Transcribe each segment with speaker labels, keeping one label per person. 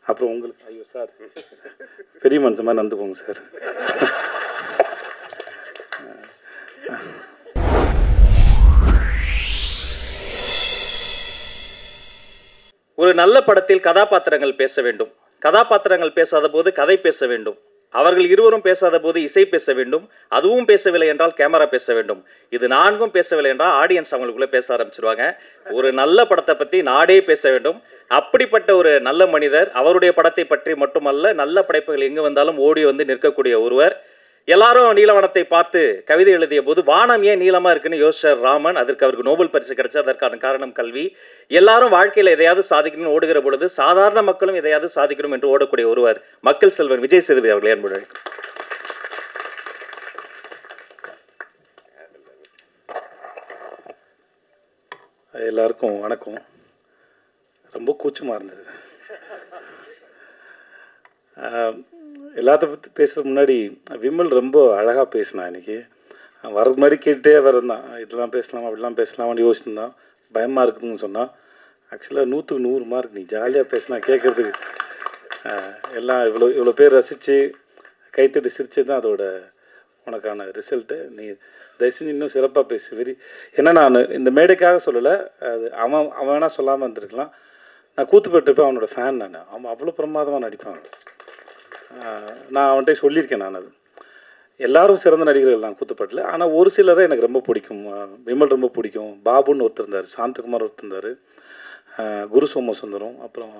Speaker 1: அப்புறம் உங்களுக்கு ஐயோ சார் பெரிய மனுஷன் மாதிரி நடந்து போங்க சார்.
Speaker 2: ஒரு நல்ல படத்தில் கதாபாத்திரங்கள் பேச வேண்டும். கதாபாத்திரங்கள் பேசாத போது கதை பேச வேண்டும். அவர்கள் இருவரும் பேசாத போது இசை பேச வேண்டும். அதுவும் பேசவில்லை என்றால் கேமரா பேச வேண்டும். இது நான்கும் பேசவில்லை என்றால் ஆடியன்ஸ் அவங்களுக்குள்ள பேச ஆரம்பிச்சிருவாங்க. ஒரு நல்ல படத்தை பற்றி நாடே பேச வேண்டும். அப்படிப்பட்ட ஒரு நல்ல மனிதர். அவருடைய படத்தை பற்றி மட்டுமல்ல, நல்ல படைப்புகள் எங்கு வந்தாலும் ஓடி வந்து நிற்கக்கூடிய ஒருவர். எல்லாரும் நீலவனத்தை பார்த்து கவிதை எழுதிய போது வானம் ஏன் நீளமா இருக்குன்னு யோசிச்சார் ராமன். அதற்கு அவருக்கு நோபல் பரிசு கிடைச்சது. அதற்கான காரணம் கல்வி. எல்லாரும் வாழ்க்கையில் எதையாவது சாதிக்கணும்னு ஓடுகிற பொழுது சாதாரண மக்களும் எதையாவது சாதிக்கணும் என்று ஓடக்கூடிய ஒருவர் மக்கள் செல்வன் விஜய் சேதுபதி அவர்கள். அன்புடன்
Speaker 1: எல்லாருக்கும் வணக்கம். ரொம்ப கூச்சமாக இருந்தது. எல்லாத்த பற்றி பேசுகிறதுக்கு முன்னாடி விமல் ரொம்ப அழகாக பேசினான். இன்றைக்கி வரது மாதிரி கேட்டே வரந்தான். இதெல்லாம் பேசலாமா அப்படிலாம் பேசலாமான்னு யோசிச்சுருந்தான். பயமாக இருக்குதுன்னு சொன்னான். ஆக்சுவலாக 100க்கு 100 மார்க். நீ ஜாலியாக பேசினா கேட்குறதுக்கு எல்லாம் இவ்வளோ பேர் ரசித்து கைத்தட்டி சிரித்து தான் அதோட உனக்கான ரிசல்ட்டு. நீ தயவுசெஞ்சு இன்னும் சிறப்பாக பேசு. ஏன்னா நான் இந்த மேடைக்காக சொல்லலை. அது அவன் வேணால் சொல்லாமல் இருந்திருக்கலாம். நான் கூத்துப்பட்டுப்பேன். அவனோட ஃபேன் நான். அவன் அவ்வளோ பிரமாதமாக நடிப்பான். நான் அவன்கிட்ட சொல்லியிருக்கேன். நான் அது எல்லோரும் சிறந்த நடிகர்கள் தான் கூத்துப்பட்டில். ஆனால் ஒரு சிலரை எனக்கு ரொம்ப பிடிக்கும். விமல் ரொம்ப பிடிக்கும். பாபுன்னு ஒருத்தர் இருந்தார். சாந்தகுமார் ஒருத்தர் இருந்தார். குரு சோமசுந்தரம், அப்புறம்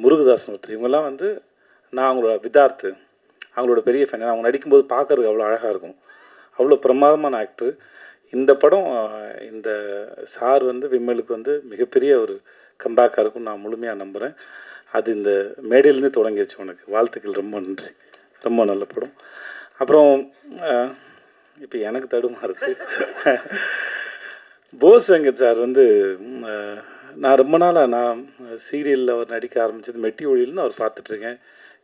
Speaker 1: முருகதாசன் ஒருத்தர். இவங்கெல்லாம் வந்து நான் அவங்களோட விதார்த்து, அவங்களோட பெரிய ஃபேன். அவங்க நடிக்கும்போது பார்க்குறதுக்கு அவ்வளோ அழகாக இருக்கும். அவ்வளோ பிரமாதமான ஆக்டர். இந்த படம் இந்த சார் வந்து விமலுக்கு வந்து மிகப்பெரிய ஒரு கம்பேக்காக இருக்கும்னு நான் முழுமையாக நம்புகிறேன். அது இந்த மேடையிலேருந்து தொடங்கிடுச்சு. உனக்கு வாழ்த்துக்கள். ரொம்ப நன்றி. ரொம்ப நல்ல படம். அப்புறம் இப்போ எனக்கு தடுமா இருக்குது. போஸ் வெங்கட் சார் வந்து நான் ரொம்ப நாளாக நான் சீரியலில் அவர் நடிக்க ஆரம்பித்தது மெட்டி ஒளியில்னு அவர் பார்த்துட்ருக்கேன்.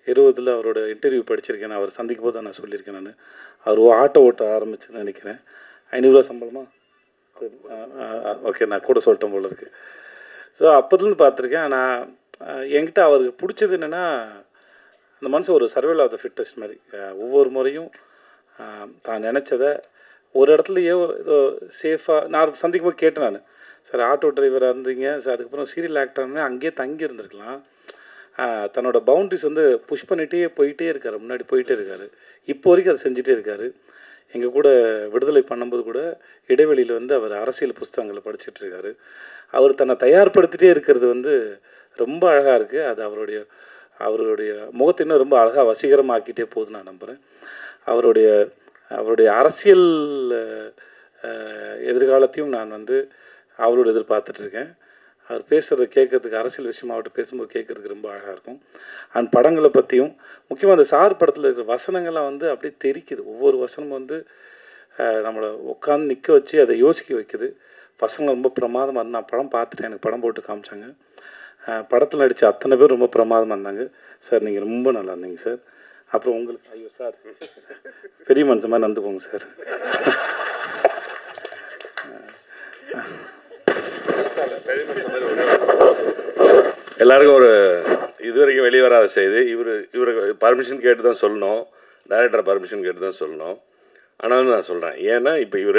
Speaker 1: 20 அவரோட இன்டர்வியூ படிச்சிருக்கேன். நான் அவர் சந்திக்கும் போது நான் சொல்லியிருக்கேன். நான் அவர் ஆட்டோ ஓட்ட ஆரம்பிச்சுன்னு நினைக்கிறேன். 500 ரூபா சம்பளமா? ஓகே, நான் கூட சொல்லிட்டேன் போல இருக்குது. ஸோ அப்போதுலேருந்து பார்த்துருக்கேன். நான் என்கிட்ட அவருக்கு பிடிச்சது என்னென்னா, அந்த மனுஷன் ஒரு சர்வைவல் ஆஃப் த ஃபிட்டஸ்ட் மாதிரி. ஒவ்வொரு முறையும் தான் நினச்சதை ஒரு இடத்துலையோ ஏதோ சேஃபாக நான் சந்திக்கும் போது கேட்டேன். நான் சார் ஆட்டோ டிரைவராக இருந்தீங்க சார், அதுக்கப்புறம் சீரியல் ஆக்டர்னு அங்கேயே தங்கி இருந்திருக்கலாம். தன்னோட பவுண்ட்ரிஸ் வந்து புஷ் பண்ணிகிட்டே போயிட்டே இருக்கார். முன்னாடி போயிட்டே இருக்கார். இப்போ வரைக்கும் அதை செஞ்சுட்டே இருக்கார். எங்கள் கூட விடுதலை பண்ணும்போது கூட இடைவெளியில் வந்து அவர் அரசியல் புஸ்தகங்களை படிச்சுட்டு இருக்காரு. அவர் தன்னை தயார்படுத்திகிட்டே இருக்கிறது வந்து ரொம்ப அழகாக இருக்குது. அது அவருடைய முகத்தை இன்னும் ரொம்ப அழகாக வசீகரமாக்கிட்டே போகுது நான் நம்புகிறேன். அவருடைய அரசியல் எதிர்காலத்தையும் நான் வந்து அவரோட எதிர்பார்த்துட்ருக்கேன். அவர் பேசுகிறத கேட்குறதுக்கு, அரசியல் விஷயமாகட்டும் பேசும்போது கேட்குறதுக்கு ரொம்ப அழகாக இருக்கும். அண்ட் படங்களை பற்றியும் முக்கியமாக அந்த சார் படத்தில் இருக்கிற வசனங்கள்லாம் வந்து அப்படியே தெரிக்குது. ஒவ்வொரு வசனமும் வந்து நம்மளை உட்காந்து நிற்க வச்சு அதை யோசிக்க வைக்குது. பசங்களை ரொம்ப பிரமாதமாக இருந்து நான் படம் பார்த்துட்டேன். எனக்கு படம் போட்டு காமிச்சாங்க. படத்தில் நடித்த அத்தனை பேர் ரொம்ப பிரமாதமாக இருந்தாங்க. சார் நீங்கள் ரொம்ப நல்லா இருந்தீங்க சார். அப்புறம் உங்களுக்கு ஐயோ சார் பெரிய மனுஷன் மாதிரி நடந்து போங்க சார்.
Speaker 3: எல்லாருக்கும் ஒரு இதுவரைக்கும் வெளியே வராத செய்தி. இவருக்கு பர்மிஷன் கேட்டு தான் சொல்லணும். டைரக்டர் பர்மிஷன் கேட்டு தான் சொல்லணும். ஆனாலும் நான் சொல்கிறேன். ஏன்னா இப்போ இவர்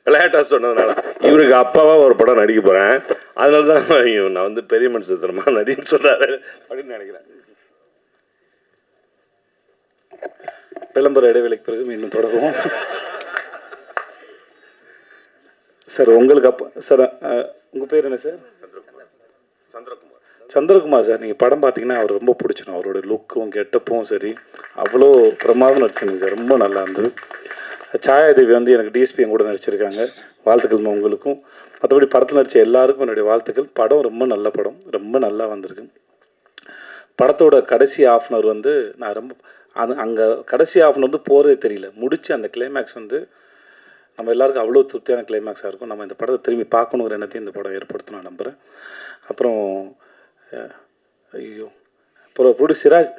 Speaker 3: விளையாட்டாக சொன்னதுனால இவருக்கு அப்பாவாக ஒரு படம் நடிக்க போகிறேன். அதனால தான் நான் வந்து பெரிய மனுஷன் தரமாக நடின்னு சொல்கிறாரு அப்படின்னு நினைக்கிறேன்.
Speaker 1: விளம்பர இடைவேளைக்கு பிறகு மீண்டும் தொடருவோம். சார் உங்களுக்கு அப்பா சார் உங்கள் பேர் என்ன சார்? சந்திரகுமார் சார். நீங்கள் படம் பார்த்தீங்கன்னா அவர் ரொம்ப பிடிச்சிடும். அவரோட லுக்கும் கெட்டப்பும் சரி அவ்வளோ பிரமாதம் நடிச்சிருந்தீங்க சார். ரொம்ப நல்லா இருந்தது. சாயாதேவி வந்து எனக்கு டிஎஸ்பி கூட நடிச்சிருக்காங்க. வாழ்த்துக்கள் உங்களுக்கும். மற்றபடி படத்தில் நடித்த எல்லாருக்கும் என்னுடைய வாழ்த்துக்கள். படம் ரொம்ப நல்ல படம். ரொம்ப நல்லா வந்திருக்கு. படத்தோட கடைசி ஆஃப்னர் வந்து நான் ரொம்ப அங்கே கடைசி ஆஃப்னர் வந்து போகிறதே தெரியல. முடித்து அந்த கிளைமேக்ஸ் வந்து நம்ம எல்லாருக்கும் அவ்வளோ திருப்தியான கிளைமேக்ஸாக இருக்கும். நம்ம இந்த படத்தை திரும்பி பார்க்கணுங்கிற எண்ணத்தையும் இந்த படம் ஏற்படுத்தும் நான் நம்புகிறேன். அப்புறம் ஐயோ அப்புறம் ப்ரொடியூசர் சிராஜ்.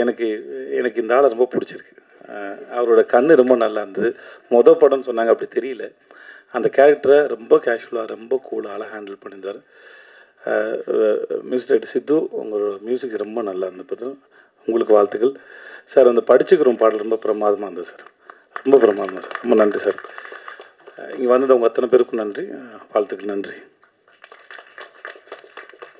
Speaker 1: எனக்கு இந்த ஆளை ரொம்ப பிடிச்சிருக்கு. அவரோட கண்ணு ரொம்ப நல்லா இருந்தது. படம்னு சொன்னாங்க, அப்படி தெரியல. அந்த கேரக்டரை ரொம்ப கேஷுவலாக ரொம்ப கூலாக ஹேண்டில் பண்ணியிருந்தார். மியூசிக் டைரக்டர் சித்து, உங்களோட மியூசிக் ரொம்ப நல்லா இருந்தது, உங்களுக்கு வாழ்த்துக்கள் சார். அந்த படிச்சுக்கிறோம் பாடல் ரொம்ப பிரமாதமாக இருந்தது சார், ரொம்ப பிரமாதமாக சார், ரொம்ப நன்றி சார். இங்கே வந்தது உங்கள் அத்தனை பேருக்கும் நன்றி, வாழ்த்துக்கள், நன்றி.